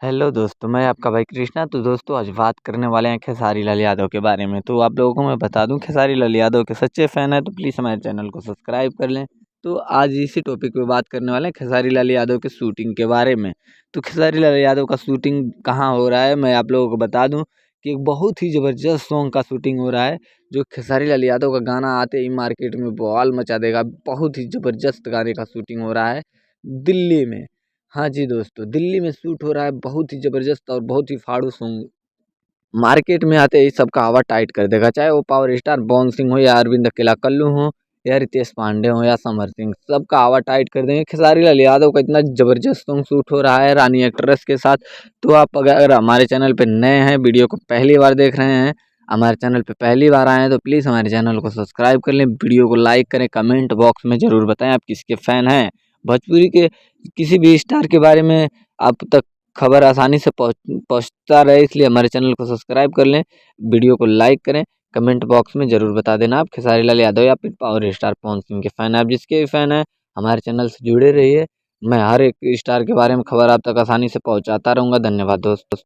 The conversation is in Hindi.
हेलो दोस्तों, मैं आपका भाई कृष्णा। तो दोस्तों आज बात करने वाले हैं खेसारी लाल यादव के बारे में। तो आप लोगों को मैं बता दूं, खेसारी लाल यादव के सच्चे फ़ैन हैं तो प्लीज़ हमारे चैनल को सब्सक्राइब कर लें। तो आज इसी टॉपिक पे बात करने वाले हैं खेसारी लाल यादव के शूटिंग के बारे में। तो खेसारी लाल यादव का शूटिंग कहाँ हो रहा है, मैं आप लोगों को बता दूँ कि एक बहुत ही ज़बरदस्त सॉन्ग का शूटिंग हो रहा है, जो खेसारी लाल यादव का गाना आते ही मार्केट में बवाल मचा देगा। बहुत ही ज़बरदस्त गाने का शूटिंग हो रहा है दिल्ली में। हाँ जी दोस्तों, दिल्ली में शूट हो रहा है, बहुत ही ज़बरदस्त और बहुत ही फाड़ू सॉन्ग। मार्केट में आते ही सबका हवा टाइट कर देगा, चाहे वो पावर स्टार पवन सिंह हो या अरविंद अकेला कल्लू हो या रितेश पांडे हो या समर सिंह, सबका हवा टाइट कर देंगे। खेसारी लाल यादव का इतना ज़बरदस्त सॉन्ग शूट हो रहा है रानी एक्ट्रेस के साथ। तो आप अगर हमारे चैनल पे नए हैं, वीडियो को पहली बार देख रहे हैं, हमारे चैनल पे पहली बार आए हैं, तो प्लीज़ हमारे चैनल को सब्सक्राइब कर लें, वीडियो को लाइक करें, कमेंट बॉक्स में ज़रूर बताएं आप किसके फ़ैन हैं। भोजपुरी के किसी भी स्टार के बारे में आप तक खबर आसानी से पहुँचता रहे, इसलिए हमारे चैनल को सब्सक्राइब कर लें, वीडियो को लाइक करें, कमेंट बॉक्स में ज़रूर बता देना आप खेसारी लाल यादव या फिर पावर स्टार पवन सिंह के फ़ैन हैं। आप जिसके भी फ़ैन हैं, हमारे चैनल से जुड़े रहिए। मैं हर एक स्टार के बारे में खबर आप तक आसानी से पहुँचाता रहूँगा। धन्यवाद दोस्तों।